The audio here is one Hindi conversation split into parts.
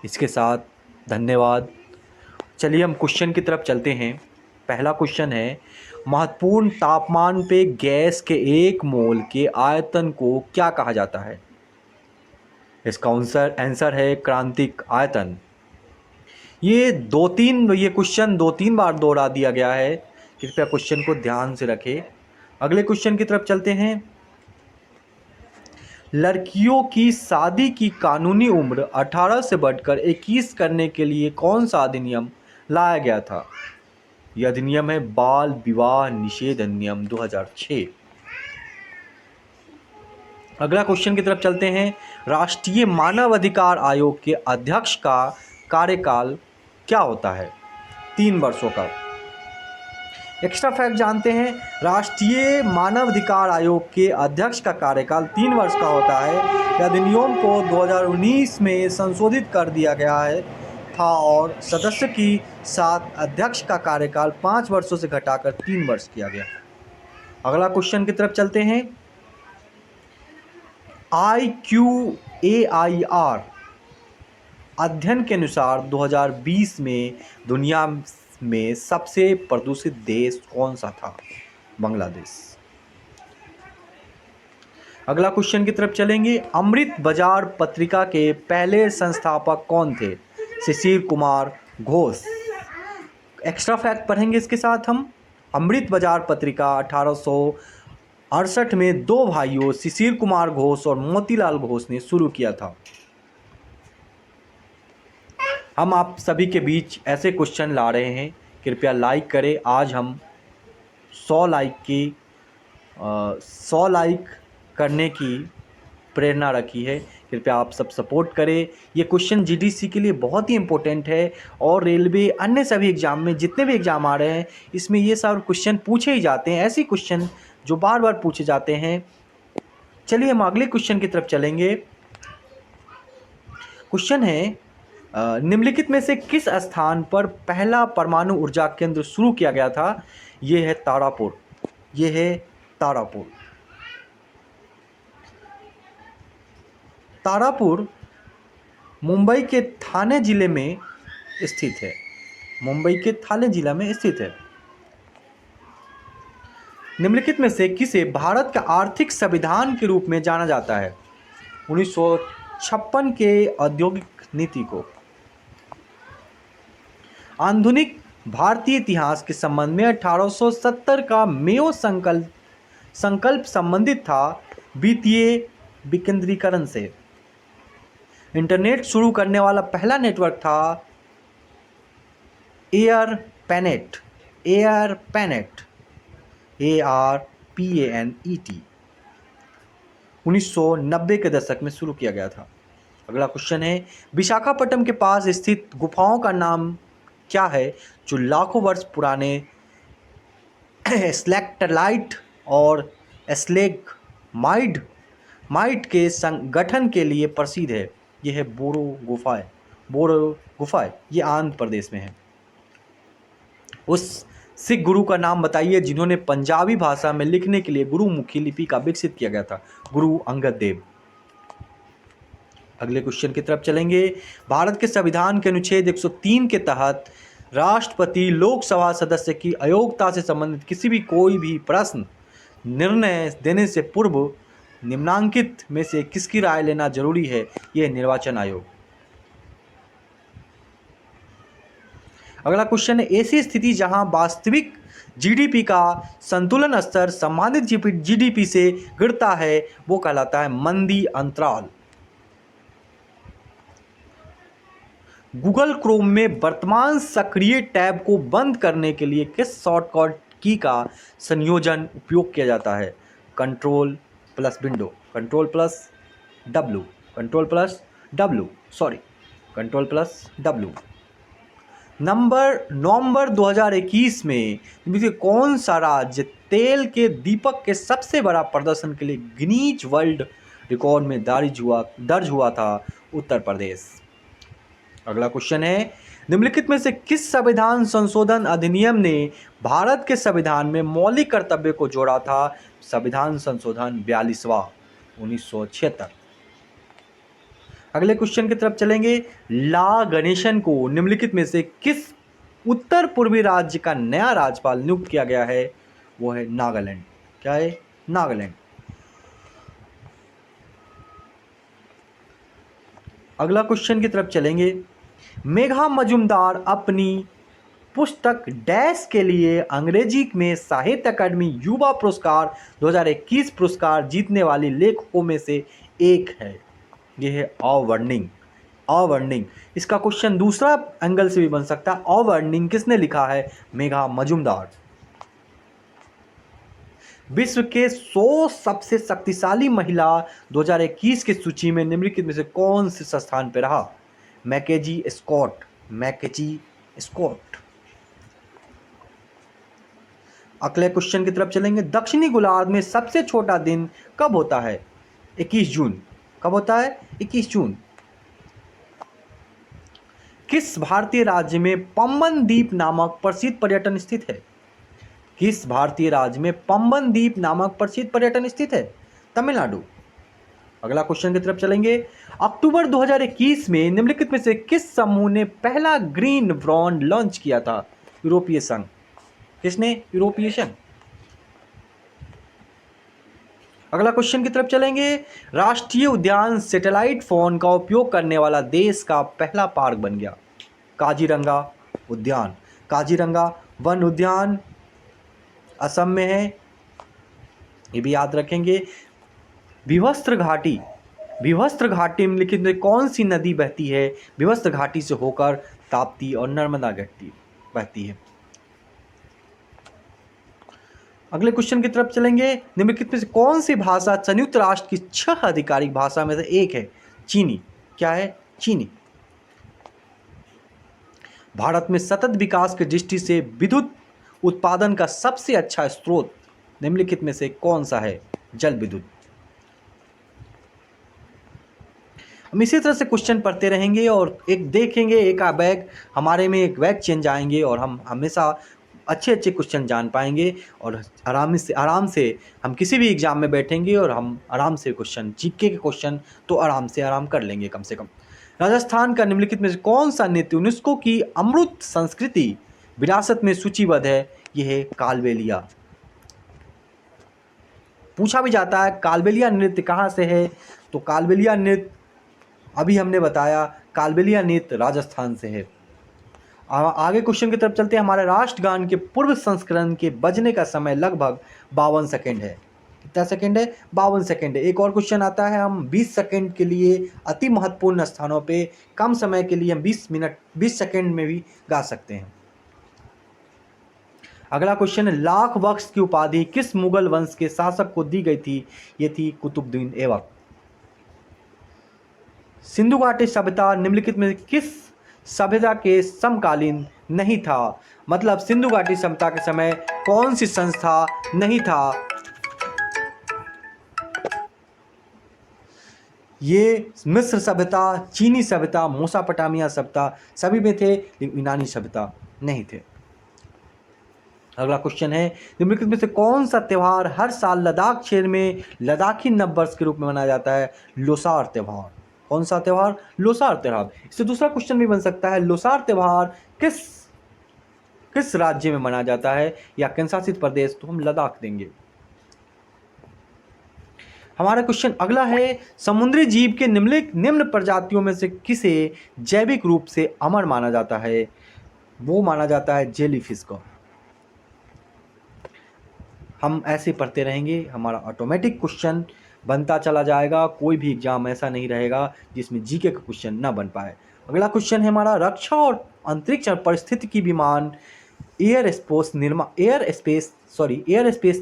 इसके साथ धन्यवाद। चलिए हम क्वेश्चन की तरफ चलते हैं। पहला क्वेश्चन है, महत्वपूर्ण तापमान पे गैस के 1 मोल के आयतन को क्या कहा जाता है? इसका आंसर है क्रांतिक आयतन। ये क्वेश्चन 2-3 बार दोहरा दिया गया है, कृपया क्वेश्चन को ध्यान से रखें। अगले क्वेश्चन की तरफ चलते हैं। लड़कियों की शादी की कानूनी उम्र 18 से बढ़कर 21 करने के लिए कौन सा अधिनियम लाया गया था? यह अधिनियम है बाल विवाह निषेध अधिनियम 2006। अगला क्वेश्चन की तरफ चलते हैं। राष्ट्रीय मानव अधिकार आयोग के अध्यक्ष का कार्यकाल क्या होता है? 3 वर्षों का। एक्स्ट्रा फैक्ट जानते हैं, राष्ट्रीय मानवाधिकार आयोग के अध्यक्ष का कार्यकाल 3 वर्ष का होता है। यह अधिनियम को 2019 में संशोधित कर दिया गया था और सदस्य की साथ अध्यक्ष का कार्यकाल 5 वर्षों से घटाकर 3 वर्ष किया गया। अगला क्वेश्चन की तरफ चलते हैं। IQAIR अध्ययन के अनुसार 2020 में दुनिया में सबसे प्रदूषित देश कौन सा था? बांग्लादेश। अगला क्वेश्चन की तरफ चलेंगे। अमृत बाजार पत्रिका के पहले संस्थापक कौन थे? शिशिर कुमार घोष। एक्स्ट्रा फैक्ट पढ़ेंगे इसके साथ हम। अमृत बाजार पत्रिका 1868 में 2 भाइयों शिशिर कुमार घोष और मोतीलाल घोष ने शुरू किया था। हम आप सभी के बीच ऐसे क्वेश्चन ला रहे हैं, कृपया लाइक करें। आज हम 100 लाइक करने की प्रेरणा रखी है, कृपया आप सब सपोर्ट करें। ये क्वेश्चन जीडीसी के लिए बहुत ही इम्पोर्टेंट है और रेलवे अन्य सभी एग्ज़ाम में जितने भी एग्ज़ाम आ रहे हैं इसमें ये सब क्वेश्चन पूछे ही जाते हैं, ऐसे क्वेश्चन जो बार बार पूछे जाते हैं। चलिए हम अगले क्वेश्चन की तरफ चलेंगे। क्वेश्चन है, निम्नलिखित में से किस स्थान पर पहला परमाणु ऊर्जा केंद्र शुरू किया गया था? ये है तारापुर। तारापुर मुंबई के थाने जिले में स्थित है। निम्नलिखित में से किसे भारत का आर्थिक संविधान के रूप में जाना जाता है? 1956 के औद्योगिक नीति को। आधुनिक भारतीय इतिहास के संबंध में 1870 का मेयो संकल्प संबंधित था वित्तीय विकेंद्रीकरण से। इंटरनेट शुरू करने वाला पहला नेटवर्क था एयरपैनेट। ARPANET 1990 के दशक में शुरू किया गया था। अगला क्वेश्चन है, विशाखापट्टनम के पास स्थित गुफाओं का नाम क्या है जो लाखों वर्ष पुराने स्टैलेक्टाइट और स्टैलेग्माइट के संगठन के लिए प्रसिद्ध है? यह है बोरो गुफा। ये आंध्र प्रदेश में है। उस सिख गुरु का नाम बताइए जिन्होंने पंजाबी भाषा में लिखने के लिए गुरुमुखी लिपि का विकसित किया गया था? गुरु अंगद देव। अगले क्वेश्चन की तरफ चलेंगे। भारत के संविधान के अनुच्छेद 103 के तहत राष्ट्रपति लोकसभा सदस्य की अयोग्यता से संबंधित कोई भी प्रश्न निर्णय देने से पूर्व निम्नांकित में से किसकी राय लेना जरूरी है? यह निर्वाचन आयोग। अगला क्वेश्चन है, ऐसी स्थिति जहां वास्तविक जीडीपी का संतुलन स्तर संबंधित जीडीपी से गिरता है वो कहलाता है मंदी अंतराल। गूगल क्रोम में वर्तमान सक्रिय टैब को बंद करने के लिए किस शॉर्टकट की का संयोजन उपयोग किया जाता है? Control plus W। नवंबर 2021 में इनमें से कौन सा राज्य तेल के दीपक के सबसे बड़ा प्रदर्शन के लिए गिनीज वर्ल्ड रिकॉर्ड में दर्ज हुआ था? उत्तर प्रदेश। अगला क्वेश्चन है, निम्नलिखित में से किस संविधान संशोधन अधिनियम ने भारत के संविधान में मौलिक कर्तव्य को जोड़ा था? संविधान संशोधन 42वां 1976। अगले क्वेश्चन की तरफ चलेंगे। ला गणेशन को निम्नलिखित में से किस उत्तर पूर्वी राज्य का नया राज्यपाल नियुक्त किया गया है? वो है नागालैंड। क्या है? नागालैंड। अगला क्वेश्चन की तरफ चलेंगे। मेघा मजुमदार अपनी पुस्तक डैश के लिए अंग्रेजी में साहित्य अकादमी युवा पुरस्कार 2021 पुरस्कार जीतने वाली लेखकों में से एक है। यह है अवर्णिंग। अवर्णिंग। इसका क्वेश्चन दूसरा एंगल से भी बन सकता है। अवर्णिंग किसने लिखा है? मेघा मजुमदार। विश्व के 100 सबसे शक्तिशाली महिला 2021 की सूची में निम्नलिखित में से कौन से स्थान पर रहा? मैकेजी स्कॉट। मैकेजी स्कॉट। अगले क्वेश्चन की तरफ चलेंगे। दक्षिणी गोलार्ध में सबसे छोटा दिन कब होता है? 21 जून। कब होता है? 21 जून। किस भारतीय राज्य में पंबन द्वीप नामक प्रसिद्ध पर्यटन स्थित है? किस भारतीय राज्य में पंबन द्वीप नामक प्रसिद्ध पर्यटन स्थित है? तमिलनाडु। अगला क्वेश्चन की तरफ चलेंगे। अक्टूबर 2021 में निम्नलिखित में से किस समूह ने पहला ग्रीन बॉन्ड लॉन्च किया था? यूरोपीय संघ। किसने? यूरोपीय संघ। अगला क्वेश्चन की तरफ चलेंगे। राष्ट्रीय उद्यान सैटेलाइट फोन का उपयोग करने वाला देश का पहला पार्क बन गया। काजीरंगा उद्यान। काजीरंगा वन उद्यान असम में है, ये भी याद रखेंगे। विवस्त्र घाटी। विवस्त्र घाटी में लिखित में कौन सी नदी बहती है? विवस्त्र घाटी से होकर ताप्ती और नर्मदा घाटी बहती है। अगले क्वेश्चन की तरफ चलेंगे। निम्नलिखित में से कौन सी भाषा संयुक्त राष्ट्र की 6 आधिकारिक भाषा में से एक है? चीनी। क्या है? चीनी। भारत में सतत विकास की दृष्टि से विद्युत उत्पादन का सबसे अच्छा स्रोत निम्नलिखित में से कौन सा है? जल विद्युत। हम इसी तरह से क्वेश्चन पढ़ते रहेंगे और एक देखेंगे, एक बैग हमारे में एक बैग चेंज आएंगे और हम हमेशा अच्छे अच्छे क्वेश्चन जान पाएंगे और आराम से हम किसी भी एग्जाम में बैठेंगे और हम आराम से क्वेश्चन, जीके के क्वेश्चन तो आराम कर लेंगे कम से कम। राजस्थान का निम्नलिखित में से कौन सा नृत्य यूनेस्को की अमृत संस्कृति विरासत में सूचीबद्ध है? यह है कालबेलिया। पूछा भी जाता है कालबेलिया नृत्य कहाँ से है, तो कालबेलिया नृत्य अभी हमने बताया, कालबेलिया नृत्य राजस्थान से है। आगे क्वेश्चन की तरफ चलते हैं। हमारे राष्ट्रगान के पूर्व संस्करण के बजने का समय लगभग 52 सेकेंड है। कितना सेकेंड है? 52 सेकेंड है। एक और क्वेश्चन आता है, हम 20 सेकेंड के लिए अति महत्वपूर्ण स्थानों पे कम समय के लिए हम 20 सेकेंड में भी गा सकते हैं। अगला क्वेश्चन है, लाख बख्श की उपाधि किस मुगल वंश के शासक को दी गई थी? ये थी कुतुबुद्दीन ऐबक। सिंधु घाटी सभ्यता निम्नलिखित में किस सभ्यता के समकालीन नहीं था? मतलब सिंधु घाटी सभ्यता के समय कौन सी संस्था नहीं था? ये मिस्र सभ्यता, चीनी सभ्यता, मोसोपोटामिया सभ्यता सभी में थे, लेकिन यूनानी सभ्यता नहीं थे। अगला क्वेश्चन है, निम्नलिखित में से कौन सा त्यौहार हर साल लद्दाख क्षेत्र में लद्दाखी नव वर्ष के रूप में मनाया जाता है? लोसार त्यौहार। कौन सा त्यौहार? लोसार त्यौहार। इससे दूसरा क्वेश्चन भी बन सकता है, लोसार त्यौहार किस राज्य में मनाया जाता है या केंद्र शासित प्रदेश? तो हम लद्दाख देंगे। हमारा क्वेश्चन अगला है, समुद्री जीव के निम्न प्रजातियों में से किसे जैविक रूप से अमर माना जाता है? वो माना जाता है जेलीफिश को। हम ऐसे पढ़ते रहेंगे, हमारा ऑटोमेटिक क्वेश्चन बनता चला जाएगा। कोई भी एग्जाम ऐसा नहीं रहेगा जिसमें जीके का क्वेश्चन ना बन पाए। अगला क्वेश्चन है हमारा, रक्षा और अंतरिक्ष पारिस्थितिकी विमान एयर स्पेस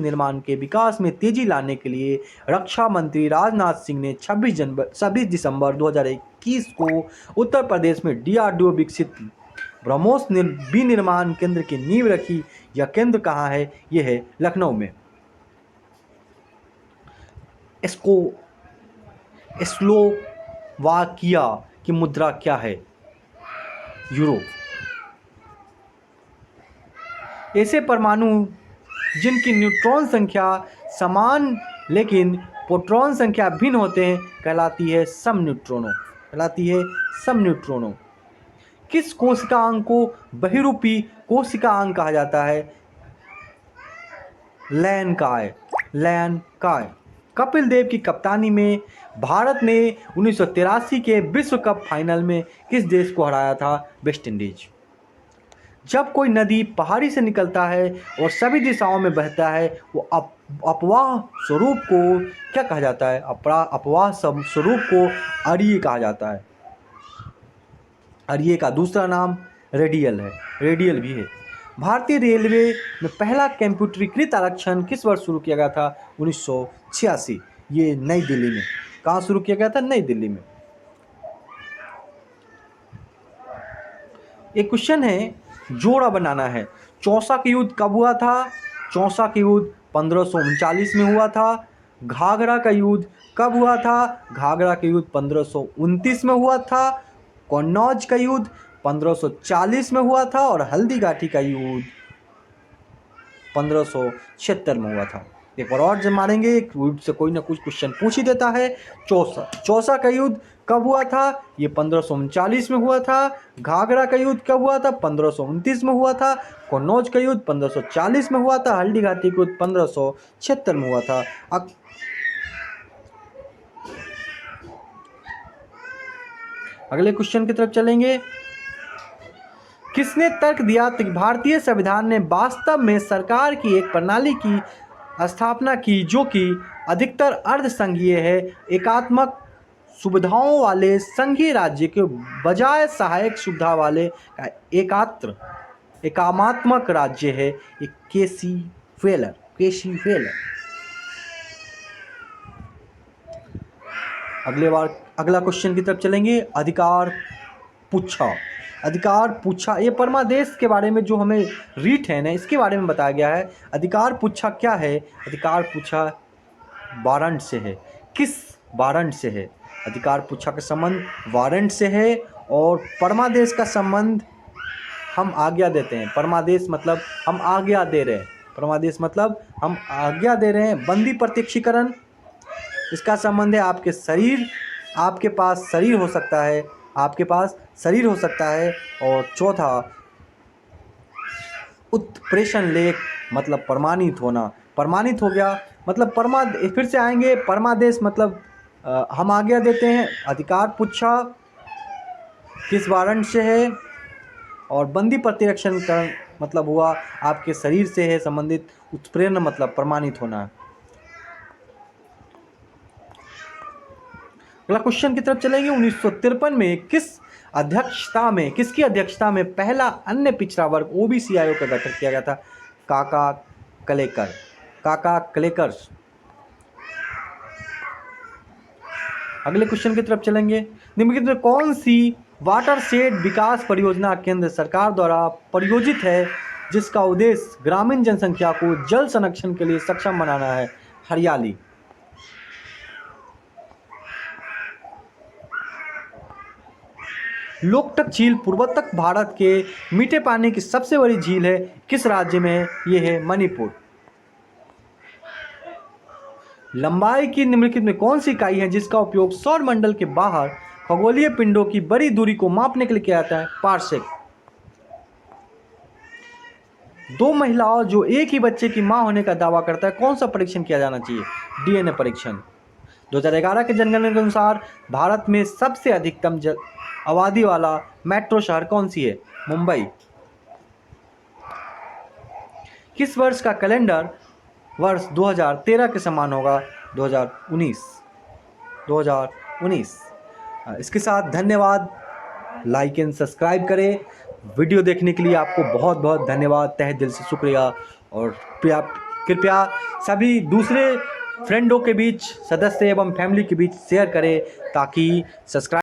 निर्माण के विकास में तेजी लाने के लिए रक्षा मंत्री राजनाथ सिंह ने 26 दिसंबर 2021 को उत्तर प्रदेश में DRDO विकसित ब्रह्मोस विनिर्माण केंद्र की नींव रखी। यह केंद्र कहाँ है? यह है लखनऊ में। स्लोवाकिया की मुद्रा क्या है? यूरो। ऐसे परमाणु जिनकी न्यूट्रॉन संख्या समान लेकिन प्रोटॉन संख्या भिन्न होते हैं कहलाती है समन्यूट्रॉनों। कहलाती है सब न्यूट्रॉनों। किस कोशिकांग को बहिरूपी कोशिकांग कहा जाता है? लयन काय। कपिल देव की कप्तानी में भारत ने 1983 के विश्व कप फाइनल में किस देश को हराया था? West Indies. जब कोई नदी पहाड़ी से निकलता है और सभी दिशाओं में बहता है, वो अपवाह स्वरूप को क्या कहा जाता है? अपवाह स्वरूप को अरीय कहा जाता है। अरीय का दूसरा नाम रेडियल है, रेडियल भी है। भारतीय रेलवे में पहला कंप्यूटरीकृत आरक्षण किस वर्ष शुरू किया गया था? 1986। ये नई दिल्ली में। कहाँ शुरू किया गया था? नई दिल्ली में। एक क्वेश्चन है, जोड़ा बनाना है। चौसा का युद्ध कब हुआ था? चौसा का युद्ध 1539 में हुआ था। घाघरा का युद्ध कब हुआ था? घाघरा का युद्ध 1529 में हुआ था। कन्नौज का युद्ध 1540 में हुआ था और हल्दी घाटी का युद्ध 1576 में हुआ था। एक बार और जब मारेंगे, एक युद्ध से कोई ना कुछ क्वेश्चन पूछ ही देता है। चौसा का युद्ध कब हुआ था? ये 1539 में हुआ था। घाघरा का युद्ध कब हुआ था? 1529 में हुआ था। कन्नौज का युद्ध 1540 में हुआ था। हल्दी घाटी का युद्ध 1576 में हुआ था। अगले क्वेश्चन की तरफ चलेंगे। किसने तर्क दिया कि भारतीय संविधान ने वास्तव में सरकार की एक प्रणाली की स्थापना की जो कि अधिकतर अर्धसंघीय है, एकात्मक सुविधाओं वाले संघीय राज्य के बजाय सहायक सुविधा वाले एकात्मक राज्य है? ये केसी वेलर। अगला क्वेश्चन की तरफ चलेंगे। अधिकार पूछा ये परमादेश के बारे में जो हमें रीट है ना, इसके बारे में बताया गया है। अधिकार पूछा क्या है? अधिकार पूछा वारंट से है। किस वारंट से है? अधिकार पूछा का संबंध वारंट से है और परमादेश का संबंध हम आज्ञा देते हैं। परमादेश मतलब हम आज्ञा दे रहे हैं। परमादेश मतलब हम आज्ञा दे रहे हैं। बंदी प्रत्यक्षीकरण, इसका संबंध है आपके शरीर, आपके पास शरीर हो सकता है, आपके पास शरीर हो सकता है। और चौथा उत्प्रेषण लेख मतलब प्रमाणित होना। प्रमाणित हो गया मतलब फिर से आएंगे। परमादेश मतलब हम आज्ञा देते हैं। अधिकार पूछा किस वारंट से है और बंदी प्रतिरक्षण का मतलब हुआ आपके शरीर से है संबंधित। उत्प्रेरण मतलब प्रमाणित होना। अगला क्वेश्चन की तरफ चलेंगे। 1953 में किसकी अध्यक्षता में पहला अन्य पिछड़ा वर्ग ओबीसी आयोग का गठन किया गया था? काका कलेकर। अगले क्वेश्चन की तरफ चलेंगे। निम्नलिखित में कौन सी वाटरशेड विकास परियोजना केंद्र सरकार द्वारा प्रायोजित है जिसका उद्देश्य ग्रामीण जनसंख्या को जल संरक्षण के लिए सक्षम बनाना है? हरियाली। लोकटक झील पूर्वोत्तर भारत के मीठे पानी की सबसे बड़ी झील है। किस राज्य में है? ये है मणिपुर। लंबाई की निम्नलिखित में कौन सी इकाई है जिसका उपयोग सौर मंडल के बाहर खगोलीय पिंडों की बड़ी दूरी को मापने के लिए किया जाता है? पार्सेक। दो महिलाओं जो एक ही बच्चे की मां होने का दावा करता है, कौन सा परीक्षण किया जाना चाहिए? डीएनए परीक्षण। 2011 के जनगणना के अनुसार भारत में सबसे अधिकतम आबादी वाला मेट्रो शहर कौन सी है? मुंबई। किस वर्ष का कैलेंडर वर्ष 2013 के समान होगा? 2019। इसके साथ धन्यवाद। लाइक एंड सब्सक्राइब करें। वीडियो देखने के लिए आपको बहुत बहुत धन्यवाद, तहे दिल से शुक्रिया। और कृपया सभी दूसरे फ्रेंडों के बीच, सदस्य एवं फैमिली के बीच शेयर करें ताकि सब्सक्राइब